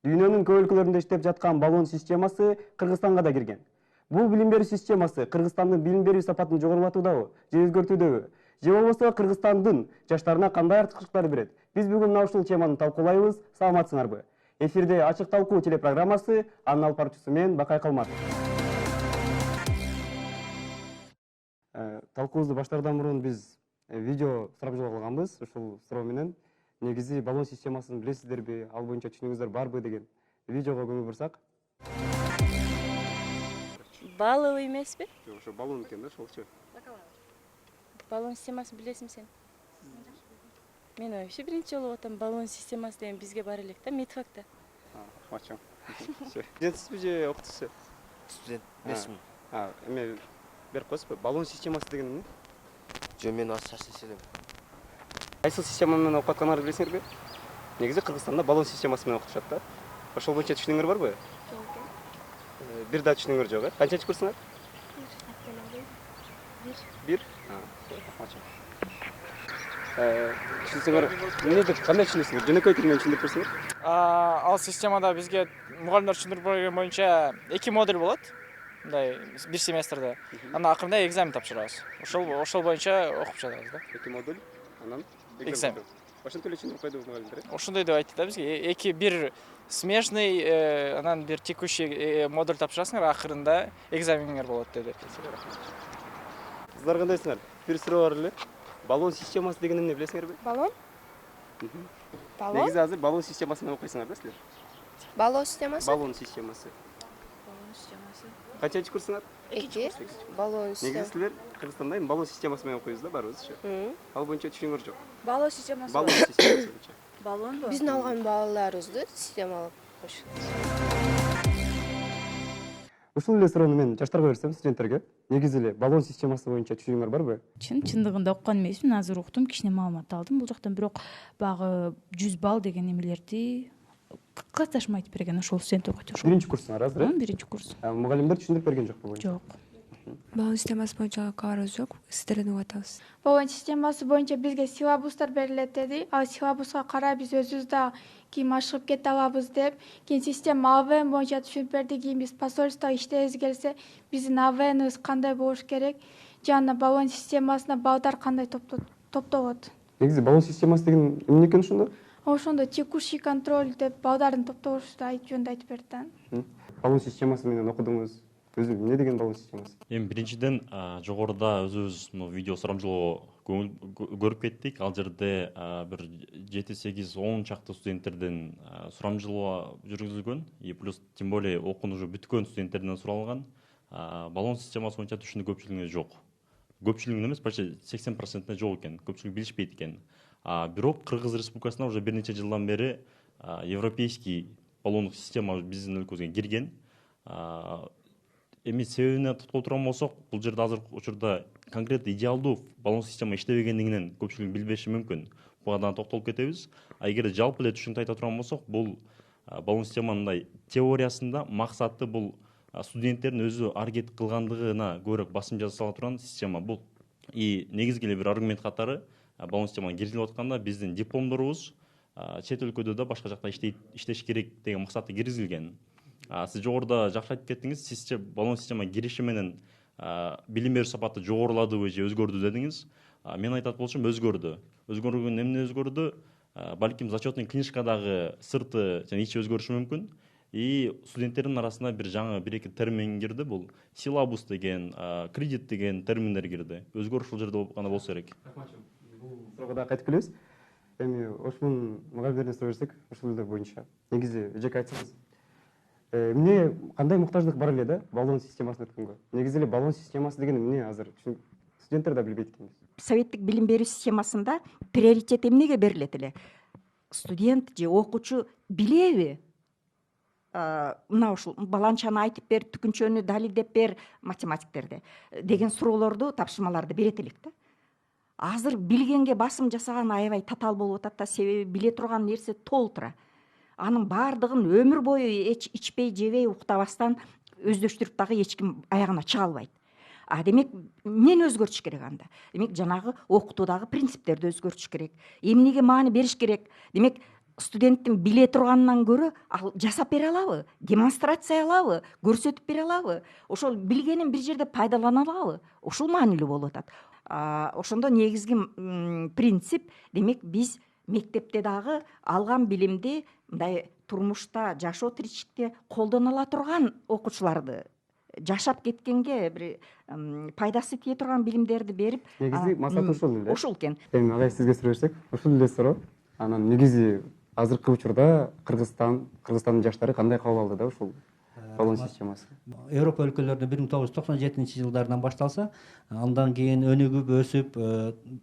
Дүйнөнүн көп өлкөлөрүндө иштеп жаткан баллон системасы Кыргызстанга да кирген. Бул билим берүү системасы Кыргызстандын билим берүү сапатын жогорулатуудабы же өзгөртүүдөбү? Же болбосо Кыргызстандын жаштарына кандай артыкчылыктар берет? Биз бүгүн мына ушул теманы талкуулайбыз. Саламатсыңарбы? Эфирде Ачык талкуу телепрограммасы, анын алып баруучусу мен Бакай Калматов. Талкуубузду баштаардан мурун биз видео сурап калганбыз. Ушул суроо менен негизи баллон системасын билесиздерби, ал боюнча түшүнүгүңүздөр барбы деген видеого көңүл бурсак. Балловый эмеспи? Жок, ошо баллон экен да, ошолчу. Баллон системасын билесиңби сен? Мен вообще биринчи жолу отам баллон системасы деген бизге бар элек да, медфакта. Мачам. Студентсизби же окутуучусу? Студент эмесмин. Эме берип коесузбу? Баллон системасы деген эмне? Жөн мен ачык элем. Кайсы система менен окуп атканыңарды билесиңерби? Негизи Кыргызстанда баллон системасы менен окутушат да. Ошол боюнча түшүнүгүңөр барбы? Жок. Бир да түшүнүгүңөр жок, э? Канчанчы курсуңар? Бир. Мачам. Түшүнсөңөр, эмне деп кандай түшүнөсүңөр? Жөнөкөй тил менен түшүндүрүп берсеңер. Ал системада бизге мугалимдер түшүндүрүп берген боюнча 2 модуль болот. Мындай бир семестрде. Анан акырында экзамен тапшырабыз. Ошол боюнча окуп жатабыз да. 2 модуль, анан Экзамен. Ошентип эле түшүндүрүп койду мугалимдер. Ошондой деп айтты да бизге. Бир смежный, анан бир текущий модуль тапшырасыңар, акырында экзамениңер болот деди. Кыздар кандайсыңар? Бир суроо бар эле. Баллон системасы деген эмне билесиңерби? Баллон? Негизи азыр баллон системасы менен окуйсуңар да силер. Баллон системасы? Баллон системасы. Канчанчы курсуңар? 2. Баллон Негизи системасы. силер Кыргызстанда эми баллон системасы менен окуйбуз да баарыбызчы. Ал боюнча түшүнүгүңөр жок. Баллон системасы. Баллон системасы боюнча. Баллон Биздин алган балларыбызды системалап коюшат. Ушул эле суроону мен жаштарга берсем, студенттерге. Негизи эле баллон системасы боюнча түшүнүгүңөр барбы? Чындыгында окуган эмесмин, азыр уктум, кичине маалымат алдым. Бул жактан бирок баягы 100 балл деген эмелерди классташым айтып берген, ошол студент окуйт ошол. Биринчи курсуңар азыр, э? Биринчи курс. Мугалимдер түшүндүрүп берген жокпу боюнча? Жок. Баллон системасы боюнча кабарыбыз жок. Сиздерден угуп атабыз. Баллон системасы боюнча бизге силабустар берилет деди. Ал силабуска карай биз өзүбүз да кийин машыгып кете алабыз деп. Кийин система АВН боюнча түшүнүп берди. Кийин биз посольстводо иштебиз келсе, биздин АВНыбыз кандай болуш керек? Жана баллон системасына балдар кандай топтолот? Негизи баллон системасы деген эмне экен ошондо? Ошондо текущий контроль деп балдардын топтолушту жөнүндө айтып берди да. Баллон системасы менен окудуңуз. Өзү эмне деген баллон системасы? Эми биринчиден жогоруда өзүбүз видео сурамжылоо көрүп кеттик. Ал жерде бир 7-8-10 чакты студенттерден сурамжылоо жүргүзүлгөн. И плюс тем более окууну уже бүткөн студенттерден суралган. Баллон системасы боюнча түшүнүк көпчүлүгүнө жок. Көпчүлүгүнө эмес, почти 80% жок экен. Көпчүлүк билишпейт экен. Бирок Кыргыз Республикасында уже бир нече жылдан бери европейский баллондук система биздин өлкөбүзгө кирген. Эми себебине токтоло турган болсок, бул жерде азыркы учурда конкретно идеалдуу баллон система иштебегендигинен көпчүлүк билбеши мүмкүн. Буга дагы токтолуп кетебиз. Эгер жалпы эле түшүнүктүү айта турган болсок, бул баллон системанын теориясында максаты бул студенттердин өзү аракет кылгандыгына көбүрөөк басым жасала турган система бул. И негизги эле бир аргумент катары баллон системага киргизилип атканда биздин дипломдорубуз чет өлкөдө да башка жакта иштеш керек деген максатта киргизилген. Сиз жогоруда жакшы айтып кеттиңиз, сизче баллон системага кириши менен билим берүү сапаты жогоруладыбы же өзгөрдү дедиңиз. Мен айтат болчумун, өзгөрдү. Өзгөргөн эмне өзгөрдү? Балким зачетный книжкадагы сырты жана ичи өзгөрүшү мүмкүн. И студенттердин арасында бир жаңы 1-2 термин кирди. Бул силабус деген, кредит деген терминдер кирди. Өзгөрүш ушул жерде гана болсо керек. Бул суроого да кайтып келебиз. Эми ошмун мугалимдерден сурап берсек, ушул эле боюнча. Негизи эжеке айтсаңыз, эмне кандай муктаждык бар эле да баллон системасын өткөнгө? Негизи эле баллон системасы деген эмне азыр студенттер да билбейт экенбиз. Советтик билим берүү системасында приоритет эмнеге берилет эле? Студент же окуучу билеби? Мына ушул баланчаны айтып бер, түкүнчөнү далилдеп бер математиктерде деген суроолорду, тапшырмаларды берет элек да. Азыр билгенге басым жасаган аябай татаал болуп атат да, себеби биле турган нерсе толтура. Анын баардыгын өмүр бою ичпей, жебей, уктабастан өздөштүрүп дагы эч ким аягына чыга албайт. Демек, эмнени өзгөртүш керек анда? Демек, жанагы окутуудагы принциптерди өзгөртүш керек. Эмнеге маани бериш керек? Демек, студенттин биле турганынан көрө ал жасап бере алабы, демонстрация алабы, көрсөтүп бере алабы, ошол билгенин бир жерде пайдалана алабы, ушул маанилүү болуп атат. Ошондо негизги принцип демек биз мектепте дагы алган билимди мындай турмушта жашоо тиричиликте колдоно ала турган окуучуларды жашап кеткенге бир пайдасы тие турган билимдерди берип, негизи максаты ушул эле. Ушул экен. Эми агай сизге суроо берсек, ушул эле суроо. Анан негизи азыркы учурда Кыргызстандын жаштары кандай кабыл алды да ушул баллон системасы? Европа өлкөлөрүндө 1997 жылдарынан башталса, андан кийин өнүгүп, өсүп,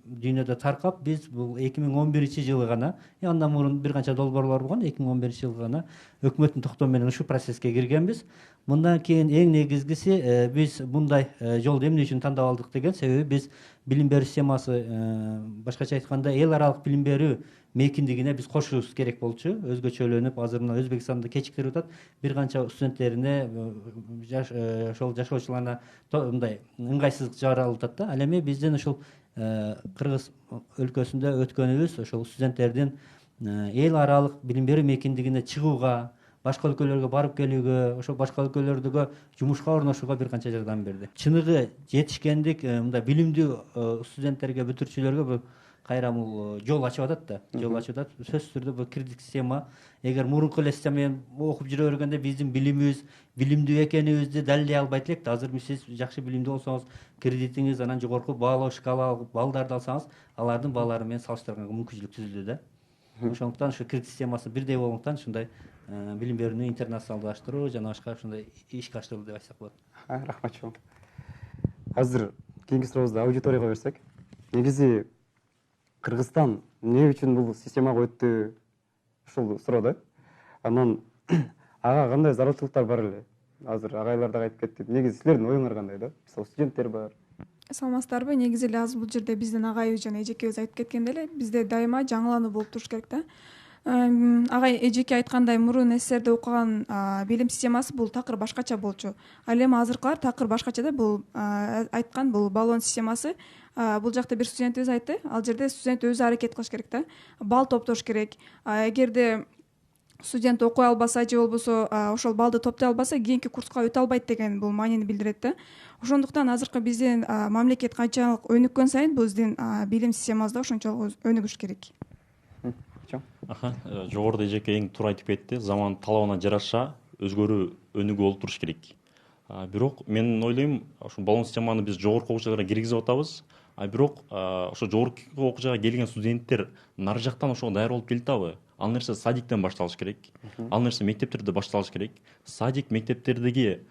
дүйнөдө таркап, биз бул 2011 жылы гана, андан мурун бир канча долбоорлор болгон, 2011 жылы гана өкмөттүн токтому менен ушул процесске киргенбиз. Мындан кийин эң негизгиси биз мындай жолду эмне үчүн тандап алдык деген себеби биз билим берүү системасы, башкача айтканда, эл аралык билим берүү мейкиндигине биз кошушубуз керек болчу. Өзгөчөлөнүп, азыр мына Өзбекстанда кечиктирип атат. Бир канча студенттерине, ошол жашоочуларына мындай ыңгайсыздык жаралып атат да. Ал эми биздин ушул Кыргыз өлкөсүндө өткөнүбүз ошол студенттердин эл аралык билим берүү мейкиндигине чыгууга, башка өлкөлөргө барып келүүгө, ошол башка өлкөлөрдөгө жумушка орношууга бир канча жардам берди. Чыныгы жетишкендик мындай билимдүү студенттерге, бүтүрүүчүлөргө бул кайра бул жол ачып атат да. Жол ачып атат. Сөзсүз түрдө бул кредит система, эгер мурунку эле система менен окуп жүрө бергенде биздин билимибиз, билимдүү экенибизди далилдей албайт элек да. Азыр сиз жакшы билимдүү болсоңуз, кредитиңиз анан жогорку баалоо шкалалык балдарды алсаңыз, алардын баалары менен салыштырганга мүмкүнчүлүк түзүлдү да. Ошондуктан ушу кредит системасы бирдей болгондуктан ушундай билим берүүнү интернационалдаштыруу жана башка ушундай ишке ашырылды деп айтсак болот. Рахмат чоң. Азыр кийинки сурообузду аудиторияга берсек, негизи Кыргызстан эмне үчүн бул системага өттү? Ушул суроо да. Анан ага кандай зарылчылыктар бар эле? Азыр агайлар да айтып кетти. Негизи силердин оюңар кандай да? Мисалы студенттер бар. Саламатсыздарбы? Негизи эле азыр бул жерде биздин агайыбыз жана эжекебиз айтып кеткендей эле, бизде дайыма жаңылануу болуп туруш керек да. Агай эжеке айткандай, мурун СССРде окуган билим системасы бул такыр башкача болчу. Ал эми азыркылар такыр башкача да. Бул айткан бул баллон системасы. Бул жакта бир студентибиз айтты. Ал жерде студент өзү аракет кылыш керек да. Балл топтош керек. Эгерде студент окуй албаса же болбосо ошол баллды топтой албаса, кийинки курска өтө албайт деген бул маанини билдирет да. Ошондуктан азыркы биздин мамлекет канчалык өнүккөн сайын биздин билим системабыз да ошончолук өнүгүш керек. Жогоруда эжеке эң туура айтып кетти. Заман талабына жараша өзгөрүү, өнүгүү болуп туруш керек. Бирок мен ойлойм, ошо баллон системаны биз жогорку окуучуларга киргизип атабыз. Бирок ошо жогорку окуучуга келген студенттер нары жактан ошого даяр болуп келатабы? Ал нерсе садиктен башталыш керек. Ал нерсе мектептерде башталыш керек. Садик мектептердеги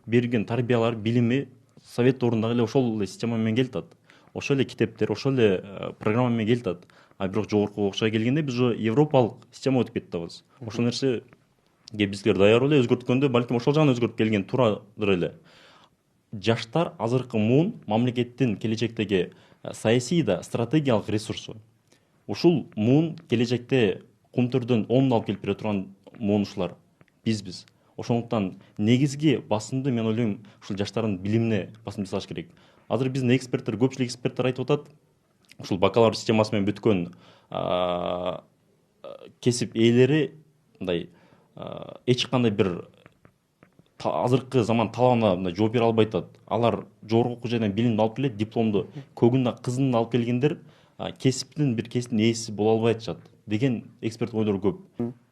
берген тарбиялар, билими совет ордундагы эле ошол эле система менен келатат. Ошол эле китептер, ошол эле программа менен келатат. Бирок жогорку окуучуга келгенде биз уже европалык система өтүп кетатабыз. Ошол нерсе бизлер даяр эле өзгөрткөндө балким ошол жагын өзгөртүп келген туурадыр эле. Жаштар азыркы муун мамлекеттин келечектеги саясий да стратегиялык ресурсу. Ушул муун келечекте кумтөрдөн оңун алып келип бере турган муунушулар бизбиз. Ошондуктан негизги басымды мен ойлойм ушул жаштардын билимине басым жасаш керек. Азыр биздин эксперттер, көпчүлүк эксперттер айтып атат, ушул бакалавр системасы менен бүткөн кесип ээлери мындай эч кандай бир азыркы заман талабына жооп бере албай атат. Алар жогорку окуу жайдан билимди алып келет, дипломду көгүнда кызын алып келгендер кесиптин ээси боло албай атышат деген эксперт ойлор көп.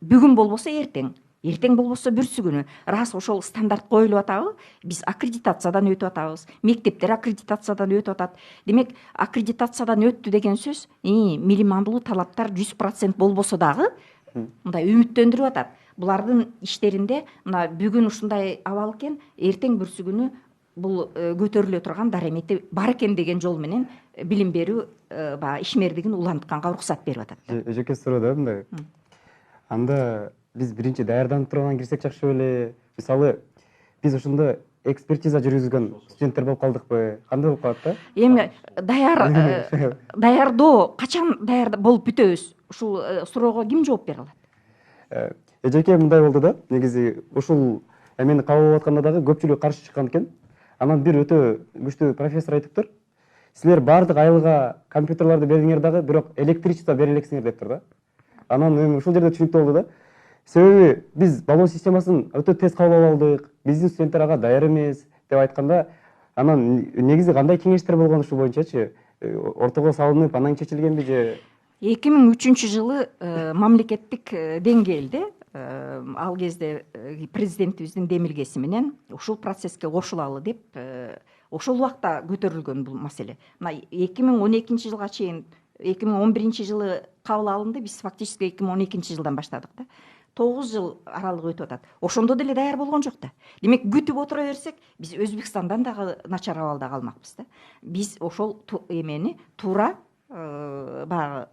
Бүгүн болбосо эртең болбосо бүрсү күнү. Рас ошол стандарт коюлуп атабы? Биз аккредитациядан өтүп атабыз. Мектептер аккредитациядан өтүп атат. Демек, аккредитациядан өттү деген сөз, минималдуу талаптар 100% болбосо дагы мындай үмүттөндүрүп атат. Булардын иштеринде мына бүгүн ушундай абал экен, эртең бүрсү күнү бул көтөрүлө турган даремети бар экен деген жол менен билим берүү ишмердигин улантканга уруксат берип атат. Эжеке суроо да мындай. Анда биз биринчи даярданып турган кирсек жакшы беле? Мисалы, биз ошондо экспертиза жүргүзгөн студенттер болуп калдыкпы? Кандай болуп калат да? Эми даярдоо качан болуп бүтөбүз? Ушул суроого ким жооп бере алат? Эжеке мындай болду да. Негизи ушул эмени кабыл алып атканда дагы көпчүлүк каршы чыккан экен. Анан бир өтө күчтүү профессор айтыптыр. Силер баардык айлыга компьютерларды бердиңер дагы, бирок электричество бере элексиңер деп тур да. Анан эми ушул жерде түшүнүктүү болду да. Себеби биз баллон системасын өтө тез кабыл алып алдык. Биздин студенттер ага даяр эмес деп айтканда, анан негизи кандай кеңештер болгон ушул боюнчачы? Ортого салынып, анан чечилгенби же? 2003 жылы мамлекеттик деңгээлде ал кезде президентибиздин демилгеси менен ушул процесске кошулалы деп ошол убакта көтөрүлгөн бул маселе. Мына 2012 жылга чейин 2011 жылы кабыл алынды, биз фактически 2012 жылдан баштадык да. 9 жыл аралыгы өтүп атат. Ошондо деле даяр болгон жок да. Демек күтүп отура берсек, биз Өзбекстандан дагы начар абалда калмакпыз да. Биз ошол эмени туура баягы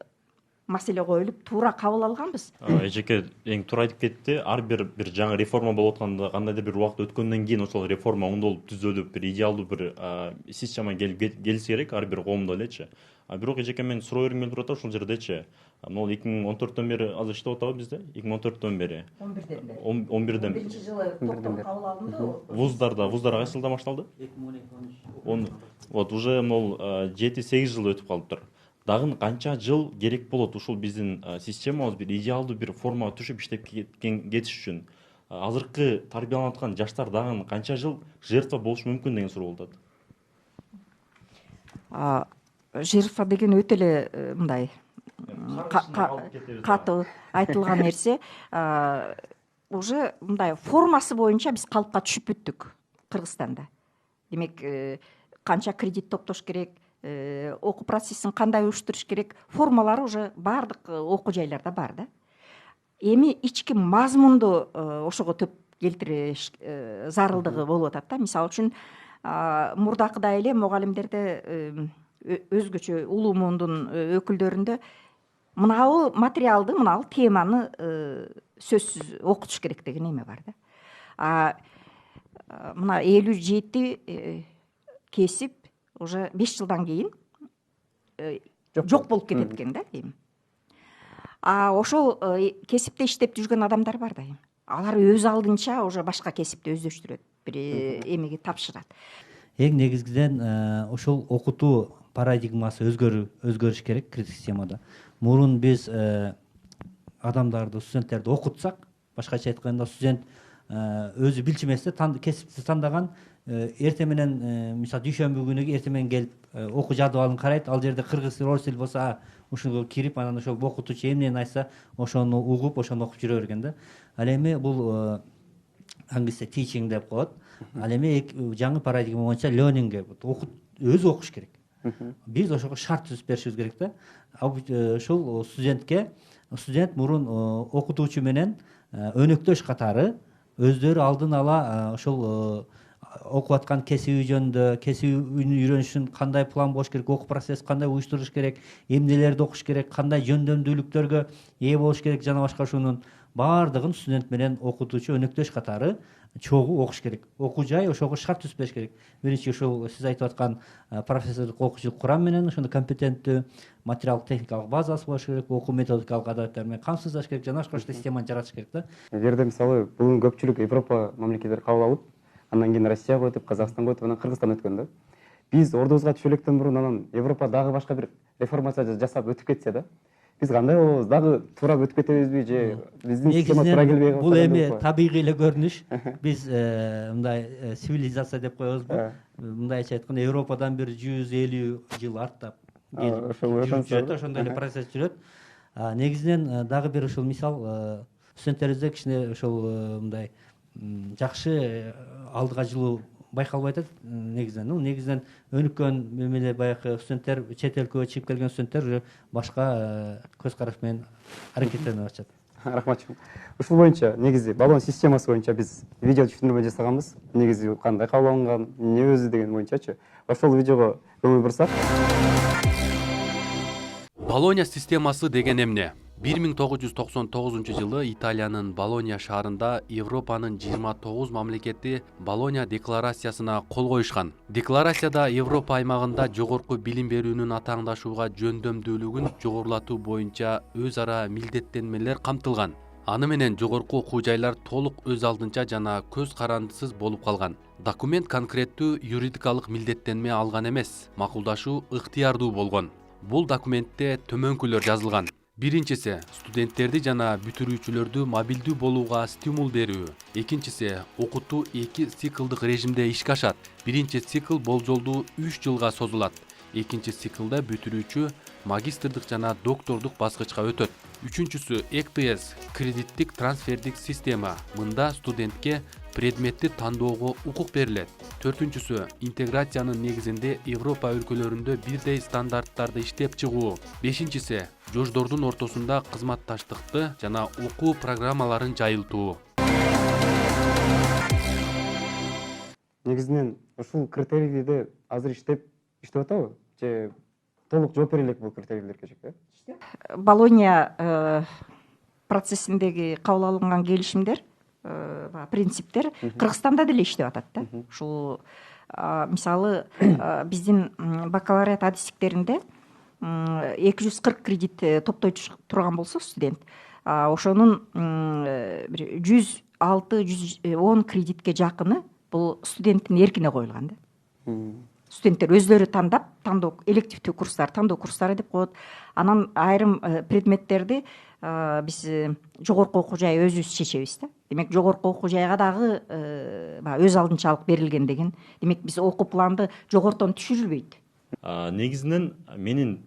маселе коюлуп туура кабыл алганбыз. Эжеке эң туура айтып кетти. Ар бир жаңы реформа болуп атканда кандайдыр бир убакыт өткөндөн кийин ошол реформа оңдолуп түзөлүп бир идеалдуу бир система келсе керек ар бир коомдо элечи. Бирок эжеке мен суроо бергим келип турат ошол жердечи. Могул 2014төн бери азыр иштеп атабы бизде? 2014төн бери. 11ден бери. 11 жылы токтом кабыл алынды. Вуздар кайсы жылда башталды? 2012. Вот уже могул 7-8 жыл өтүп калыптыр. Дагы канча жыл керек болот ушул биздин системабыз бир идеалдуу бир формага түшүп иштеп кетиш үчүн? Азыркы тарбияланып аткан жаштар дагы канча жыл жертва болушу мүмкүн деген суроо болот. Жертва деген өтө эле мындай катуу айтылган нерсе. Уже мындай формасы боюнча биз калыпка түшүп бүттүк Кыргызстанда. Демек канча кредит топтош керек, окуу процессин кандай уюштуруш керек, формалары уже баардык окуу жайларда бар да. Эми ички мазмунду ошого төп келтириш зарылдыгы болуп атат да. Мисалы үчүн мурдакыдай эле мугалимдерде өзгөчө улуу муундун өкүлдөрүндө мынабу материалды, мынабу теманы сөзсүз окутуш керек деген эме бар да. Мына 57 кесип уже 5 жылдан кийин жок болуп кетет экен да эми. Ошол кесипте иштеп жүргөн адамдар бар да эми. Алар өз алдынча уже башка кесипти өздөштүрөт, бир эмеге тапшырат. Эң негизгиден ошол окутуу парадигмасы өзгөрүш керек критик системада. Мурун биз адамдарды, студенттерди окутсак, башкача айтканда студент өзү билчү эмес да, кесипти тандаган, эртең менен мисалы дүйшөмбү күнү эртең менен келип окуу жадыбалын карайт, ал жерде кыргыз тил, орус тил болсо ушуга кирип, анан ошол окутуучу эмнени айтса, ошону угуп, ошону окуп жүрө берген да. Ал эми бул англисче teaching деп коет. Ал эми жаңы парадигма боюнча learning өзү окуш керек. Биз ошого шарт түзүп беришибиз керек да. Ошол студент мурун окутуучу менен өнөктөш катары өздөрү алдын ала ошол окуп аткан кесиби жөнүндө, кесибин үйрөнүш үчүн кандай план болуш керек, окуу процесс кандай уюштуруш керек, эмнелерди окуш керек, кандай жөндөмдүүлүктөргө ээ болуш керек, жана башка ушунун баардыгын студент менен окутуучу өнөктөш катары чогуу окуш керек. Окуу жай ошого шарт түзүп бериш керек. Биринчи ошол сиз айтып аткан профессорлук окуучулук курам менен ошондо компетенттүү материалдык техникалык базасы болуш керек, окуу методикалык адабияттар менен камсыздаш керек, жана башка системаны жаратыш керек да. Эгерде мисалы бүгүн көпчүлүк Европа мамлекеттери кабыл алып, андан кийин Россияга өтүп, Казакстанга өтүп, анан Кыргызстан өткөн да. Биз ордубузга түшөлөктөн мурун анан Европа дагы башка бир реформация жасап өтүп кетсе да, биз кандай болобуз? Дагы туура өтүп кетебизби же биздин система туура келбей калат? Бул эми табигый эле көрүнүш. Биз мындай цивилизация деп коебузбу? Мындайча айтканда Европадан бир 150 жыл артта жүрүп, ошондой эле процесс жүрөт. Негизинен дагы бир ушул мисал студенттерибизде кичине ошол мындай жакшы алдыга жылуу байкалбай атат негизинен өнүккөн эмеле баягы студенттер, чет элге чыгып келген студенттер уже башка көз караш менен аракеттенип атышат. Рахмат. Ушул боюнча негизи баллон системасы боюнча биз видео түшүндүрмө жасаганбыз. Негизи кандай кабыл алынган, эмне өзү деген боюнчачы. Ошол видеого көңүл бурсак. Болония системасы деген эмне? 1999 жылы Италиянын Болония шаарында Европанын 29 мамлекети Болония декларациясына кол коюшкан. Декларацияда Европа аймагында жогорку билим берүүнүн атааңдашууга жөндөмдүүлүгүн жогорулатуу боюнча өз ара милдеттенмелер камтылган. Аны менен жогорку окуу жайлар толук өз алдынча жана көз карандысыз болуп калган. Документ конкреттүү юридикалык милдеттенме алган эмес, макулдашуу ыктыярдуу болгон. Бул документте төмөнкүлөр жазылган. Биринчиси студенттерди жана бүтүрүүчүлөрдү мобилдүү болууга стимул берүү. Экинчиси окутуу 2 циклдык режимде ишке ашат. Биринчи цикл болжолдуу 3 жылга созулат. Экинчи циклда бүтүрүүчү магистрдык жана доктордук баскычка өтөт. Үчүнчүсү ЭКТС кредиттик трансфердик система. Мында студентке предметти тандоого укук берилет. Төртүнчүсү интеграциянын негизинде Европа өлкөлөрүндө бирдей стандарттарды иштеп чыгуу. Бешинчиси жоштордун ортосунда кызматташтыкты жана окуу программаларын жайылтуу. Негизинен ушул критерийде азыр иштеп атабы? Же толук жооп бере элек бул критерийлерге жеке? Болония процессиндеги кабыл алынган келишимдер, принциптер Кыргызстанда деле иштеп атат да. Ушул мисалы биздин бакалавриат адистиктеринде 240 кредит топтойчу турган болсо студент, ошонун 106-110 кредитке жакыны бул студенттин эркине коюлган да. Студенттер өздөрү тандап, элективдүү курстар, тандоо курстары деп коет. Анан айрым предметтерди биз жогорку окуу жай өзүбүз чечебиз да. Демек жогорку окуу жайга дагы өз алдынчалык берилген деген. Демек биз окуу планды жогортон түшүрүлбөйт. Негизинен менин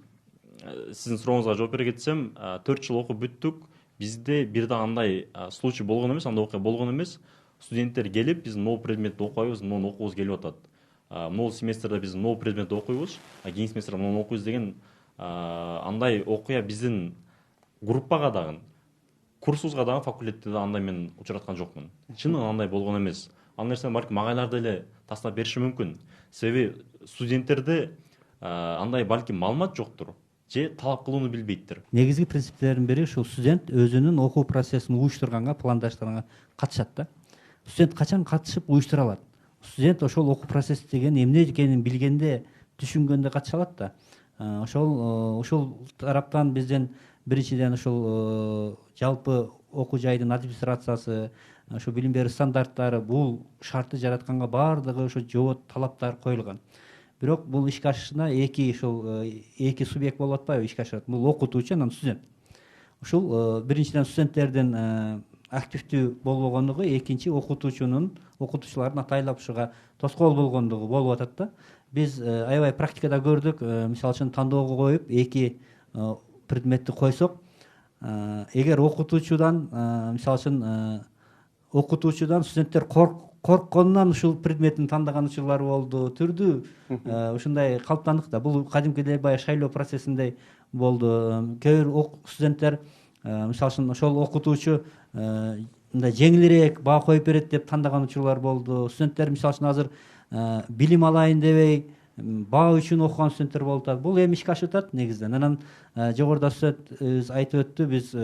сиздин сурооңузга жооп бере кетсем, 4 жыл окуп бүттүк. Бизде бир да андай случай болгон эмес, андай окуя болгон эмес. Студенттер келип, биз могу предметти окуйбуз, могу окугубуз келип атат. Могу семестрде биз могу предметти окуйбуз, кийинки семестрде могу окуйбуз деген андай окуя биздин группага дагы, курсубузга дагы, факультетте да андай мен учураткан жокмун. Чынын андай болгон эмес. Ал нерсени балким агайлар деле тастап бериши мүмкүн. Себеби студенттерде андай балким маалымат жоктур, же талап кылууну билбейттир. Негизги принциптердин бири ушул студент өзүнүн окуу процессин уюштурганга, пландаштырганга катышат да. Студент качан катышып уюштура алат? Студент ошол окуу процесс деген эмне экенин билгенде, түшүнгөндө катыша алат да. Ошол тараптан бизден биринчиден ошол жалпы окуу жайдын администрациясы, ошо билим берүү стандарттары бул шартты жаратканга баардыгы ошо жобот талаптар коюлган. Бирок бул ишке ашышына эки субъект болуп атпайбы ишке ашат. Бул окутуучу анан студент. Ушул биринчиден студенттердин активдүү болбогондугу, экинчи окутуучулардын атайлап ушуга тоскоол болгондугу болуп атат да. Биз аябай практикада көрдүк, мисалы үчүн тандоого коюп, эки предметти койсок, эгер окутуучудан, мисалы үчүн окутуучудан студенттер коркконунан ушул предметтин тандаган учурлары болду, түрдүү ушундай калыптандык да. Бул кадимкидей баягы шайлоо процессиндей болду. Кээ бир студенттер мисалы үчүн ошол окутуучу мындай жеңилирээк баа коюп берет деп тандаган учурлар болду. Студенттер мисалы үчүн азыр билим алайын дебей баа үчүн окуган студенттер болуп атат. Бул эми ишке ашып атат негизинен. Анан жогоруда студент айтып өттү, биз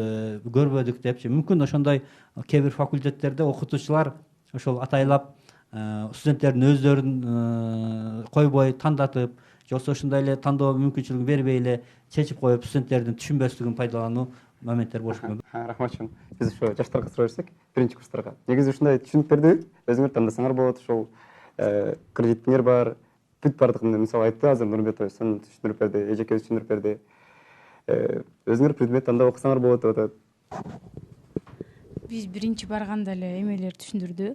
көрбөдүк депчи. Мүмкүн ошондой кээ бир факультеттерде окутуучулар ошол атайлап студенттердин өздөрүн койбой тандатып, же болбосо ушундай эле тандоо мүмкүнчүлүгүн бербей эле чечип коюп, студенттердин түшүнбөстүгүн пайдалануу моменттер болушу мүмкүн. Рахматчын. Биз ошо жаштарга сурай берсек, биринчи курстарга. Негизи ушундай түшүнүктөрдү өзүңөр тандасаңар болот. Ошол кредиттиңер бар, бүт бардыгын мисалы айтты азыр Нурбек сын түшүндүрүп берди, эжеке түшүндүрүп берди. Өзүңөр предмет тандап окусаңар болот деп атат. Биз биринчи барганда эле эмелер түшүндүрдү.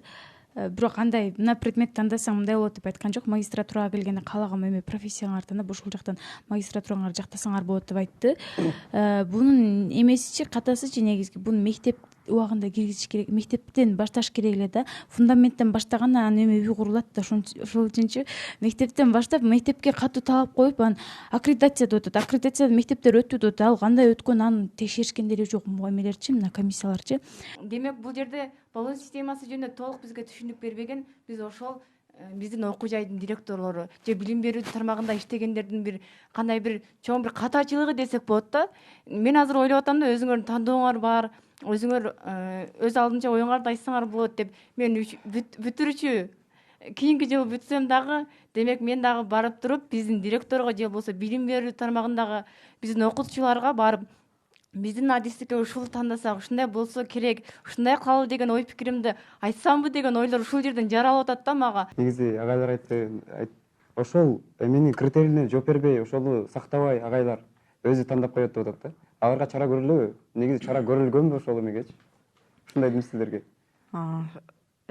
Бирок андай мына предмет тандасаң мындай болот деп айткан жок. Магистратурага келгенде каалаган эме профессияңарды тандап ошол жактан магистратураңарды жактасаңар болот деп айтты. Бунун эмесичи, катасычы негизги буну мектеп убагында киргизиш керек. Мектептен башташ керек эле да. Фундаменттен баштаганда анан эме үй курулат да. Ошол үчүнчү мектептен баштап мектепке катуу талап коюп, анан аккредитация деп атат. Аккредитациядан мектептер өтүп деп атат. Ал кандай өткөн, аны текшеришкен деле жок эмелерчи, мына комиссияларчы. Демек бул жерде баллон системасы жөнүндө толук бизге түшүнүк бербеген. Биз ошол биздин окуу жайдын директорлору же билим берүү тармагында иштегендердин бир кандай бир чоң бир катачылыгы десек болот да. Мен азыр ойлоп атам да, өзүңөрдүн тандооңор бар, өзүңөр өз алдынча оюңарды айтсаңар болот деп. Мен бүтүрүүчү кийинки жылы бүтсөм дагы, демек мен дагы барып туруп биздин директорго же болбосо билим берүү тармагындагы биздин окутуучуларга барып биздин адистикке ушул тандасак ушундай болсо керек, ушундай кылалы деген ой пикиримди айтсамбы деген ойлор ушул жерден жаралып атат да мага. Негизи агайлар айтты, ошол эменин критерийине жооп бербей, ошону сактабай агайлар өзү тандап коет деп атат да. Аларга чара көрүлөбү? Негизи чара көрүлгөнбү ошол эмегечи? Ушундай дейм сиздерге.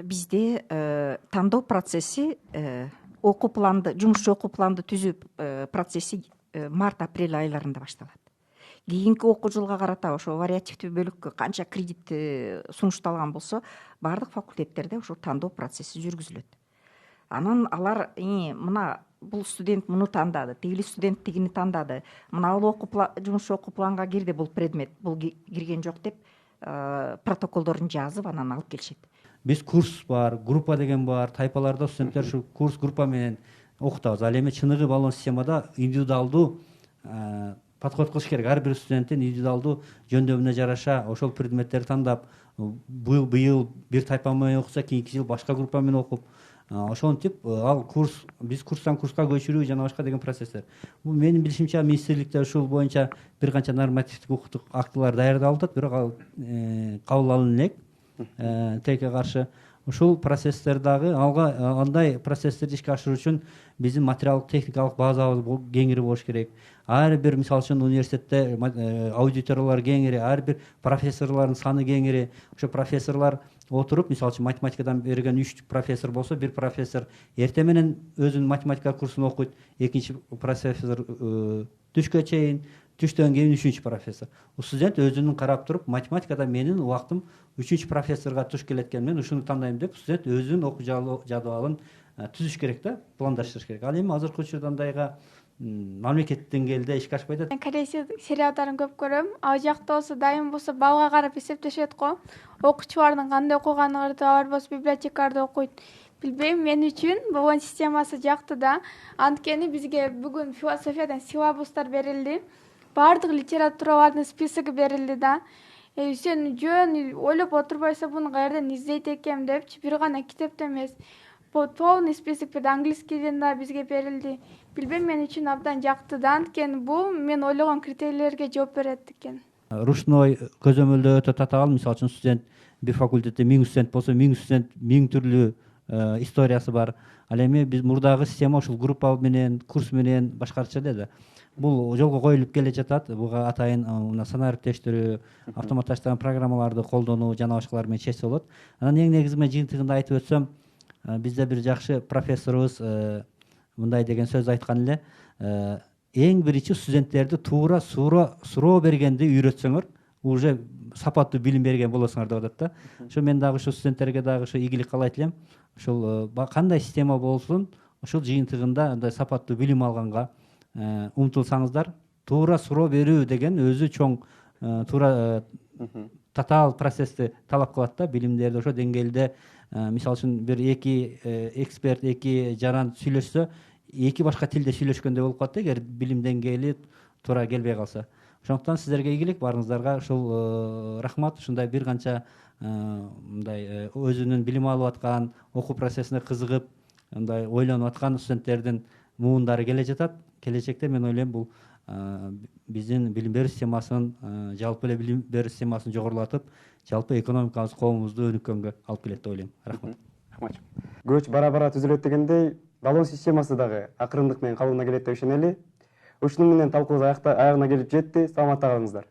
Бизде тандоо процесси окуу планды, жумушчу окуу планды түзүү процесси март-апрель айларында башталат. Кийинки окуу жылга карата ошо вариативдүү бөлүккө канча кредит сунушталган болсо, бардык факультеттерде ошо тандоо процесси жүргүзүлөт. Анан алар мына бул студент муну тандады, тигили студент тигини тандады, мына бул жумушчу окуу планга кирди бул предмет, бул кирген жок деп протоколдорун жазып анан алып келишет. Биз курс бар, группа деген бар, тайпаларда студенттер ушу курс группа менен окутабыз. Ал эми чыныгы баллон системада индивидуалдуу подход кылыш керек. Ар бир студенттин индивидуалдуу жөндөмүнө жараша ошол предметтерди тандап, быйыл бир тайпа менен окуса, кийинки жыл башка группа менен окуп, ошентип ал курс, биз курстан курска көчүрүү жана башка деген процесстер. Бул менин билишимче министрликте ушул боюнча бир канча нормативдик укуктук актылар даярдалып атат, бирок ал кабыл алына элек тилекке каршы. Ушул процесстер дагы андай процесстерди ишке ашыруу үчүн биздин материалдык техникалык базабыз кеңири болуш керек. Ар бир мисалы үчүн университетте аудиториялар кеңири, ар бир профессорлордун саны кеңири. Ошо профессорлор отуруп, мисалы үчүн математикадан берген 3 профессор болсо, бир профессор эртең менен өзүнүн математика курсун окуйт, экинчи профессор түшкө чейин, түштөн кийин 3-чү профессор. Студент өзүнүн карап туруп, математикада менин убактым 3-чү профессорго туш келет экен, мен ушуну тандайм деп, студент өзүнүн окуу жадыбалын түзүш керек да, пландаштырыш керек. Ал эми азыркы учурда андайга мамлекеттик деңгээлде ишке ашпай атат. Корей сериалдарын көп көрөм. Ал жакта болсо дайым болсо балга карап эсептешет го. Окуучулардын кандай окуганы бар болсо библиотекарда окуйт. Билбейм, мен үчүн баллон системасы жакты да. Анткени бизге бүгүн философиядан силабустар берилди. Бардык литературалардын списоги берилди да. Сен жөн ойлоп отурбайсың буну каерден издейт экем депчи, бир гана китепте эмес. Полный список бир английскийден да бизге берилди. Билбейм, мен үчүн абдан жакты да, анткени бул мен ойлогон критерийлерге жооп берет экен. Ручной көзөмөлдөө өтө татаал. Мисалы үчүн студент бир факультетте 1000 студент болсо, 1000 студент 1000 түрлүү историясы бар. Ал эми биз мурдагы система ушул группа менен, курс менен башкача да. Бул жолго коюлуп келе жатат. Буга атайын мына санаа ириктештирүү, автоматташтырган программаларды колдонуу жана башкалар менен чечсе болот. Анан эң негизги жыйынтыгында айтып өтсөм, бизде бир жакшы профессорубуз мындай деген сөз айткан эле, эң биринчи студенттерди туура суроо бергенди үйрөтсөңөр, уже сапаттуу билим берген болосуңар деп атат да. Ошо мен дагы ушу студенттерге дагы ушу ийгилик каалайт элем. Ушул кандай система болсун, ушул жыйынтыгында андай сапаттуу билим алганга умтулсаңыздар, туура суроо берүү деген өзү чоң туура татаал процессти талап кылат да, билимдерди ошо деңгээлде. Мисалы үчүн бир эки эксперт, эки жаран сүйлөшсө, эки башка тилде сүйлөшкөндөй болуп калат эгер билим деңгээли туура келбей калса. Ошондуктан сиздерге ийгилик, баарыңыздарга ушул рахмат. Ушундай бир канча мындай өзүнүн билим алып аткан, окуу процессине кызыгып, мындай ойлонуп аткан студенттердин муундары келе жатат. Келечекте мен ойлойм бул биздин билим берүү системасын, жалпы эле билим берүү системасын жогорулатып, жалпы экономикабыз, коомубузду өнүккөнгө алып келет деп ойлойм. Рахмат. Рахмат. Көч бара-бара түзүлөт дегендей, баллон системасы дагы акырындык менен калыбына келет деп ишенели. Ушуну менен талкуубуз аягына келип жетти. Саламатта калыңыздар.